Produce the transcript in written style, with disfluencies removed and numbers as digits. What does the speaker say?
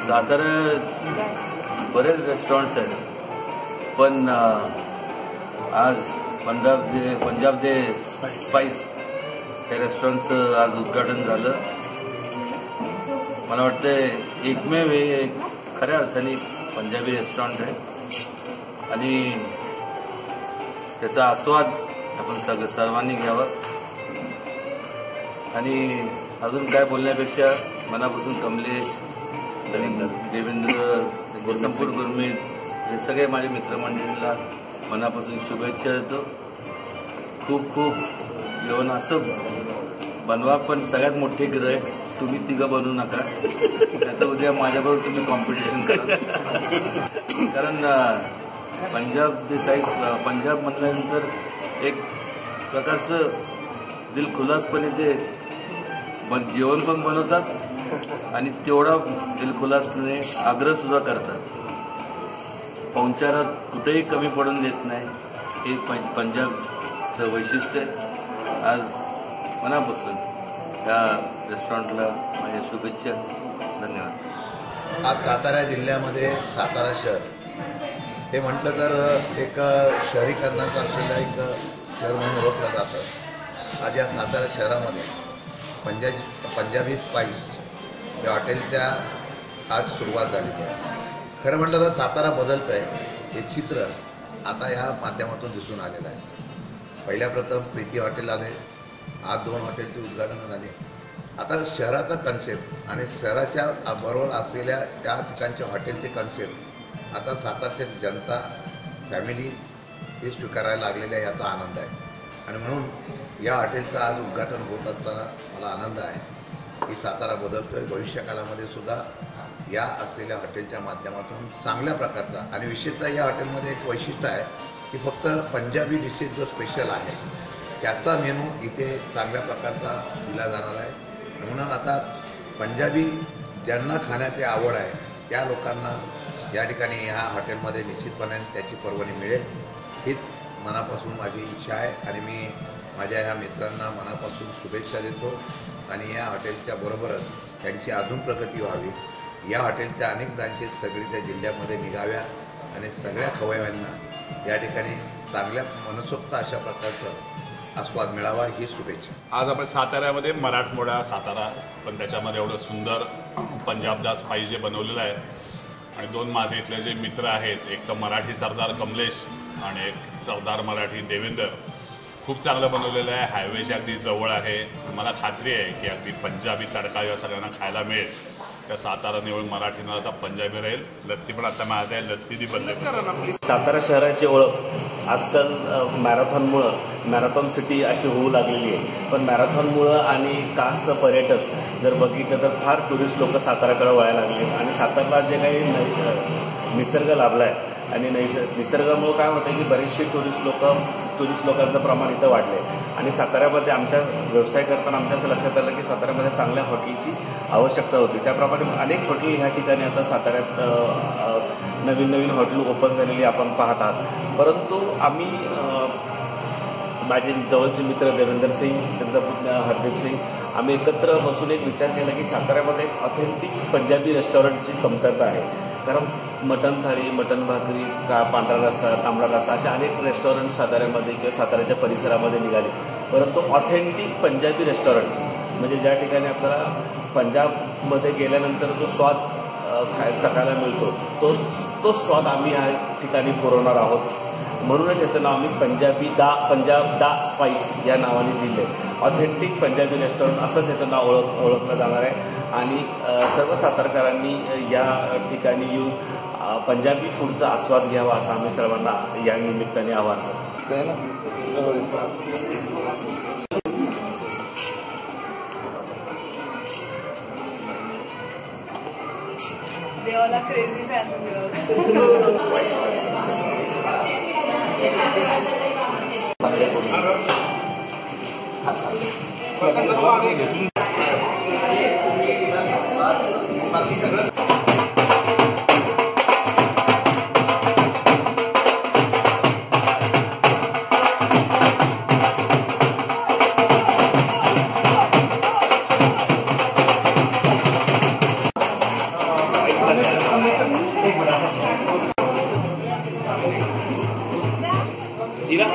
सातारा बरेच रेस्टॉरंट्स आहेत, पण आज पंजाब दे स्पाइस हे रेस्टॉरंटचं आज उद्घाटन झालं. मला वाटतं एकमेव हे खऱ्या अर्थाने पंजाबी रेस्टॉरंट आहे आणि त्याचा आस्वाद आपण सर्वांनी घ्यावा. आणि अजून काय बोलण्यापेक्षा मनापासून कमलेश, देवेंद्र, संपूर्ण गुरमीत हे सगळे माझे मित्रमंडळींना मनापासून शुभेच्छा देतो. खूप खूप जेवण असं बनवा, पण सगळ्यात मोठे गिऱ्हाईक तुम्ही तिघं बनवू नका, आता उद्या माझ्याबरोबर तुम्ही कॉम्पिटिशन करा. कारण पंजाब म्हणल्यानंतर एक प्रकारचं दिलखुलासपणे ते जेवण पण बनवतात आणि तेवढा दिलखुलासपणे आग्रह सुद्धा करतात. पाहुणचारात कुठेही कमी पडून देत नाही, हे पंजाबचं वैशिष्ट्य आहे. आज मनापासून या रेस्टॉरंटला माझ्या शुभेच्छा. धन्यवाद. आज सातारा जिल्ह्यामध्ये सातारा शहर हे म्हटलं तर एक शहरीकरणाचं असलेलं एक शहर म्हणून ओळखलं जातं. आज या सातारा शहरामध्ये पंजाबी स्पाइस या हॉटेलच्या आज सुरुवात झालेली आहे. खरं म्हटलं तर सातारा बदलत आहे हे चित्र आता ह्या माध्यमातून दिसून आलेलं आहे. पहिल्या प्रथम प्रीती हॉटेल आले, आज 2 हॉटेलचे उद्घाटन झाले. आता शहराचा कन्सेप्ट आणि शहराच्या बरोबर असलेल्या त्या ठिकाणच्या हॉटेलचे कन्सेप्ट आता सातारच्या जनता फॅमिली हे स्वीकारायला लागलेले आहे, याचा आनंद आहे. आणि म्हणून या हॉटेलचं आज उद्घाटन होत असताना मला आनंद आहे की सातारा बदलतो आहे. भविष्यकाळामध्ये सुद्धा या असलेल्या हॉटेलच्या माध्यमातून चांगल्या प्रकारचा, आणि विशेषतः या हॉटेलमध्ये एक वैशिष्ट्य आहे की फक्त पंजाबी डिशेस जो स्पेशल आहे त्याचा मेनू इथे चांगल्या प्रकारचा दिला जाणार आहे. म्हणून आता पंजाबी ज्यांना खाण्याची आवड आहे त्या लोकांना या ठिकाणी ह्या हॉटेलमध्ये निश्चितपणे त्याची पर्वणी मिळेल, हीच मनापासून माझी इच्छा आहे. आणि मी माझ्या ह्या मित्रांना मनापासून शुभेच्छा देतो आणि या हॉटेलच्या बरोबरच त्यांची अजून प्रगती व्हावी. या हॉटेलच्या अनेक ब्रांचेस सगळी त्या जिल्ह्यामध्ये निघाव्या आणि सगळ्या खवय्यांना या ठिकाणी चांगल्या मनसोक्त अशा प्रकारचा आस्वाद मिळावा ही शुभेच्छा. आज आपण साताऱ्यामध्ये मराठमोळा सातारा, पण त्याच्यामध्ये एवढं सुंदर पंजाबदा स्पाइस जे बनवलेलं आहे. आणि 2 माझे इथले जे मित्र आहेत, एक तर मराठी सरदार कमलेश आणि एक सरदार मराठी देवेंद्र, खूप चांगलं बनवलेलं आहे. हायवेच्या अगदी जवळ आहे. मला खात्री आहे की अगदी पंजाबी तडका या सगळ्यांना खायला मिळेल. त्या सातारा निवड मराठी न आता पंजाबी राहील. लस्सी पण आता माहिती आहे, लस्सी दी बनते. सातारा शहराची ओळख आजकाल मॅरेथॉन सिटी अशी होऊ लागलेली आहे. पण मॅरेथॉनमुळं आणि कासचं पर्यटक जर बघितलं तर फार टुरिस्ट लोक साताऱ्याकडे वळायला लागले. आणि सातारला जे काही निसर्ग लाभला आहे आणि निसर्गामुळं काय होतं की बरेचसे टुरिस्ट लोकांचं प्रमाण इथं वाढलं आहे. आणि साताऱ्यामध्ये आमच्या व्यवसाय करताना आमच्या असं लक्षात आलं की साताऱ्यामध्ये चांगल्या हॉटेलची आवश्यकता होती. त्याप्रमाणे अनेक हॉटेल ह्या ठिकाणी आता साताऱ्यात नवीन हॉटेल ओपन झालेली आपण पाहत आहात. परंतु आम्ही माझे जवळचे मित्र देवेंद्र सिंग, त्यांचा पुतण्या हरदीप सिंग, आम्ही एकत्र बसून एक विचार केला की साताऱ्यामध्ये ऑथेंटिक पंजाबी रेस्टॉरंटची कमतरता आहे. कारण मटण थाळी, मटण भाकरी, पांढरा रस्सा, तांबडा रस्सा अशा अनेक रेस्टॉरंट साताऱ्यामध्ये किंवा साताऱ्याच्या परिसरामध्ये निघाले. परंतु ऑथेंटिक पंजाबी रेस्टॉरंट म्हणजे ज्या ठिकाणी आपल्याला पंजाबमध्ये गेल्यानंतर जो स्वाद चखायला मिळतो तो स्वाद आम्ही या ठिकाणी पुरवणार आहोत. म्हणूनच याचं नाव आम्ही पंजाब दा स्पाइस या नावाने दिले. ऑथेंटिक पंजाबी रेस्टॉरंट असंच याचं नाव ओळखलं जाणार आहे. आणि सर्व सातारकरांनी या ठिकाणी येऊन पंजाबी फूडचा आस्वाद घ्यावा असं आम्ही सर्वांना या निमित्ताने आवाहन करतो. देवाला क्रेझी फॅन बाकी सगळं हिरा